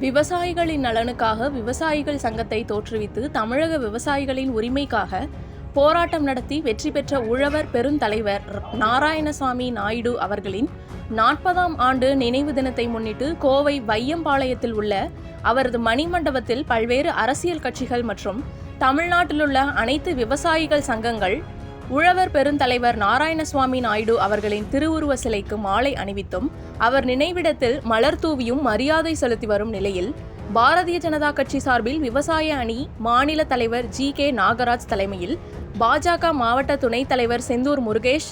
விவசாயிகளின் நலனுக்காக விவசாயிகள் சங்கத்தை தோற்றுவித்து தமிழக விவசாயிகளின் உரிமைக்காக போராட்டம் நடத்தி வெற்றி பெற்ற உழவர் பெருந்தலைவர் நாராயணசாமி நாயுடு அவர்களின் 40ஆம் ஆண்டு நினைவு தினத்தை முன்னிட்டு கோவை வையம்பாளையத்தில் உள்ள அவரது மணிமண்டபத்தில் பல்வேறு அரசியல் கட்சிகள் மற்றும் தமிழ்நாட்டிலுள்ள அனைத்து விவசாயிகள் சங்கங்கள் உழவர் பெருந்தலைவர் நாராயணசுவாமி நாயுடு அவர்களின் திருவுருவ சிலைக்கு மாலை அணிவித்தும் அவர் நினைவிடத்தில் மலர் தூவியும் மரியாதை செலுத்தி வரும் நிலையில் பாரதிய ஜனதா கட்சி சார்பில் விவசாய அணி மாநில தலைவர் ஜி.கே. நாகராஜ் தலைமையில் பாஜக மாவட்ட துணைத் தலைவர் செந்தூர் முருகேஷ்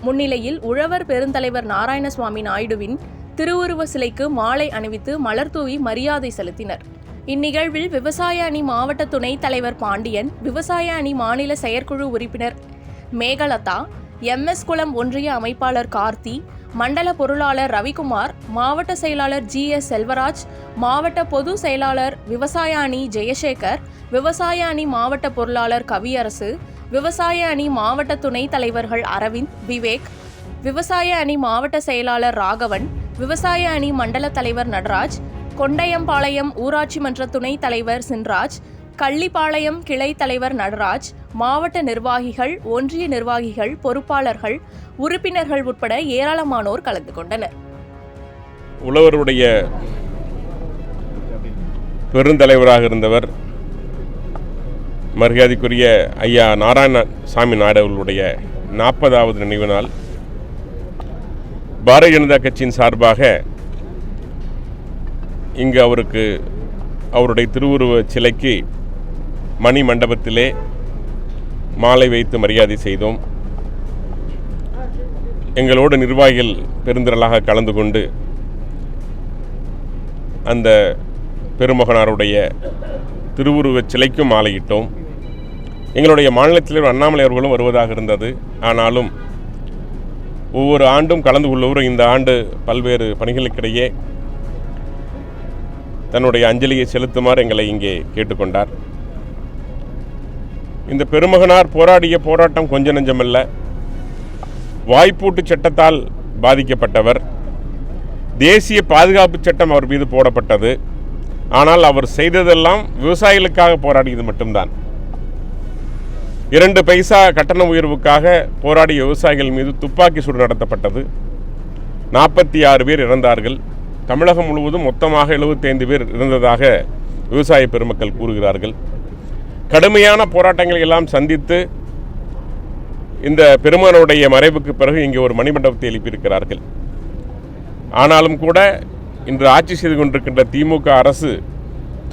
முன்னிலையில் உழவர் பெருந்தலைவர் நாராயணசுவாமி நாயுடுவின் திருவுருவ சிலைக்கு மாலை அணிவித்து மலர் தூவி மரியாதை செலுத்தினர். இந்நிகழ்வில் விவசாய அணி மாவட்ட துணைத் தலைவர் பாண்டியன், விவசாய அணி மாநில செயற்குழு உறுப்பினர் மேகலதா, எம்.எஸ். குளம் ஒன்றிய அமைப்பாளர் கார்த்தி, மண்டல பொருளாளர் ரவிக்குமார், மாவட்ட செயலாளர் ஜி.எஸ். செல்வராஜ், மாவட்ட பொது செயலாளர் விவசாய அணி ஜெயசேகர், விவசாய அணி மாவட்ட பொருளாளர் கவியரசு, விவசாய அணி மாவட்ட துணைத் தலைவர்கள் அரவிந்த், விவேக், விவசாய அணி மாவட்ட செயலாளர் ராகவன், விவசாய அணி மண்டல தலைவர் நடராஜ், கொண்டையம்பாளையம் ஊராட்சி மன்ற துணைத் தலைவர் சின்ராஜ், கள்ளிப்பாளையம் கிளை தலைவர் நடராஜ், மாவட்ட நிர்வாகிகள், ஒன்றிய நிர்வாகிகள், பொறுப்பாளர்கள், உறுப்பினர்கள் உட்பட ஏராளமானோர் கலந்து கொண்டனர். உழவருடைய பெருந்தலைவராக இருந்தவர் மரியாதைக்குரிய ஐயா நாராயணசாமி நாயுடு அவர்களுடைய 40வது நினைவு நாள். பாரதிய ஜனதா கட்சியின் சார்பாக இங்கு அவருடைய திருவுருவ சிலைக்கு மணி மண்டபத்திலே மாலை வைத்து மரியாதை செய்தோம். எங்களோடு நிர்வாகிகள் பெருந்திரளாக கலந்து கொண்டு அந்த பெருமகனாருடைய திருவுருவ சிலைக்கும் மாலையிட்டோம். எங்களுடைய மாநிலத்தில் அண்ணாமலை அவர்களும் வருவதாக இருந்தது. ஆனாலும் ஒவ்வொரு ஆண்டும் கலந்து கொள்வோரும் இந்த ஆண்டு பல்வேறு பணிகளுக்கிடையே தன்னுடைய அஞ்சலியை செலுத்துமாறு எங்களை இங்கே கேட்டுக்கொண்டார். இந்த பெருமகனார் போராடிய போராட்டம் கொஞ்ச நெஞ்சமல்ல. வாய்ப்பூட்டு சட்டத்தால் பாதிக்கப்பட்டவர். தேசிய பாதுகாப்பு சட்டம் அவர் மீது போடப்பட்டது. ஆனால் அவர் செய்ததெல்லாம் விவசாயிகளுக்காக போராடியது மட்டும்தான். 2 பைசா கட்டண உயர்வுக்காக போராடிய விவசாயிகள் மீது துப்பாக்கி சூடு நடத்தப்பட்டது. 46 பேர் இறந்தார்கள். தமிழகம் முழுவதும் மொத்தமாக 75 பேர் இருந்ததாக விவசாய பெருமக்கள் கூறுகிறார்கள். கடுமையான போராட்டங்களை எல்லாம் சந்தித்து இந்த பெருமகனுடைய மறைவுக்கு பிறகு இங்கே ஒரு மணிமண்டபத்தை எழுப்பியிருக்கிறார்கள். ஆனாலும் கூட இன்று ஆட்சி செய்து கொண்டிருக்கின்ற திமுக அரசு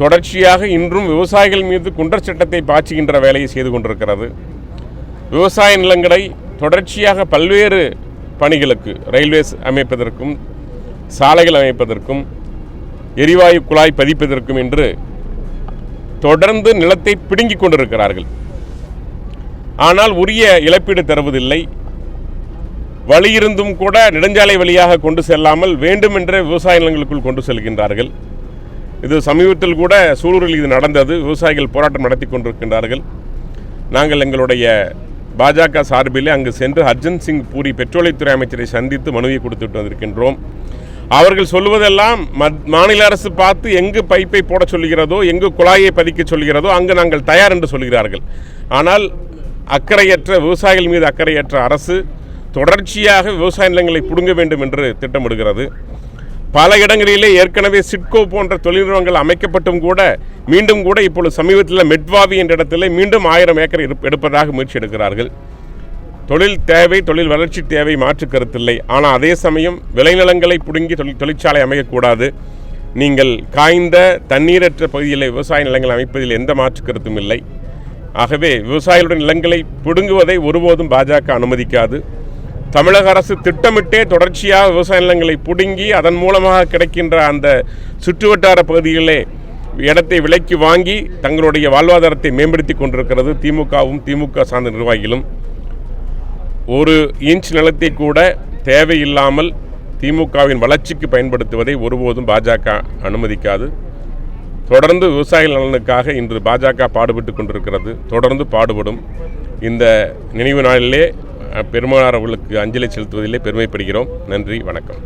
தொடர்ச்சியாக இன்றும் விவசாயிகள் மீது குண்டர் சட்டத்தை பாய்ச்சுகின்ற வேலையை செய்து கொண்டிருக்கிறது. விவசாய நிலங்களை தொடர்ச்சியாக பல்வேறு பணிகளுக்கு, ரயில்வேஸ் அமைப்பதற்கும், சாலைகள் அமைப்பதற்கும், எரிவாயு குழாய் பதிப்பதற்கும் என்று தொடர்ந்து நிலத்தை பிடுங்கிக் கொண்டிருக்கிறார்கள். ஆனால் உரிய இழப்பீடு தருவதில்லை. வழியிருந்தும் கூட நெடுஞ்சாலை வழியாக கொண்டு செல்லாமல் வேண்டுமென்ற விவசாய நிலங்களுக்குள் கொண்டு செல்கின்றார்கள். இது சமீபத்தில் கூட சூலூரில் இது நடந்தது. விவசாயிகள் போராட்டம் நடத்தி கொண்டிருக்கின்றார்கள். நாங்கள் எங்களுடைய பாஜக சார்பிலே அங்கு சென்று ஹர்ஜன் சிங் பூரி பெட்ரோலியத்துறை அமைச்சரை சந்தித்து மனுவை கொடுத்துட்டு வந்திருக்கின்றோம். அவர்கள் சொல்வதெல்லாம் மாநில அரசு பார்த்து எங்கு பைப்பை போட சொல்கிறதோ, எங்கு குழாயை பதிக்க சொல்கிறதோ அங்கு நாங்கள் தயார் என்று சொல்கிறார்கள். ஆனால் அக்கறையற்ற விவசாயிகள் மீது அக்கறையற்ற அரசு தொடர்ச்சியாக விவசாய நிலங்களை பிடுங்க வேண்டும் என்று திட்டமிடுகிறது. பல இடங்களிலே ஏற்கனவே சிட்கோ போன்ற தொழில்நிறுவனங்கள் அமைக்கப்பட்டும் கூட மீண்டும் கூட இப்பொழுது சமீபத்தில் மெட்வாவி என்ற இடத்திலே மீண்டும் 1000 ஏக்கர் எடுப்பதாக முயற்சி எடுக்கிறார்கள். தொழில் தேவை, தொழில் வளர்ச்சி தேவை, மாற்று கருத்தில்லை. ஆனால் அதே சமயம் விளைநிலங்களை பிடுங்கி தொழிற்சாலை அமைக்கக்கூடாது. நீங்கள் காய்ந்த தண்ணீரற்ற பகுதியில் விவசாய நிலங்கள் அமைப்பதில் எந்த மாற்று கருத்தும் இல்லை. ஆகவே விவசாயிகளுடைய நிலங்களை பிடுங்குவதை ஒருபோதும் பாஜக அனுமதிக்காது. தமிழக அரசு திட்டமிட்டே தொடர்ச்சியாக விவசாய நிலங்களை பிடுங்கி அதன் மூலமாக கிடைக்கின்ற அந்த சுற்றுவட்டார பகுதிகளிலே இடத்தை விலைக்கு வாங்கி தங்களுடைய வாழ்வாதாரத்தை மேம்படுத்தி கொண்டிருக்கிறது திமுகவும் திமுக சார்ந்த நிர்வாகிகளும். 1 இன்ச் நிலத்தை கூட தேவையில்லாமல் திமுகவின் வளர்ச்சிக்கு பயன்படுத்துவதை ஒருபோதும் பாஜக அனுமதிக்காது. தொடர்ந்து விவசாயிகள் நலனுக்காக இன்று பாஜக பாடுபட்டு கொண்டிருக்கிறது. தொடர்ந்து பாடுபடும். இந்த நினைவு நாளிலே பெருமகனார் அவர்களுக்கு அஞ்சலி செலுத்துவதிலே பெருமைப்படுகிறோம். நன்றி, வணக்கம்.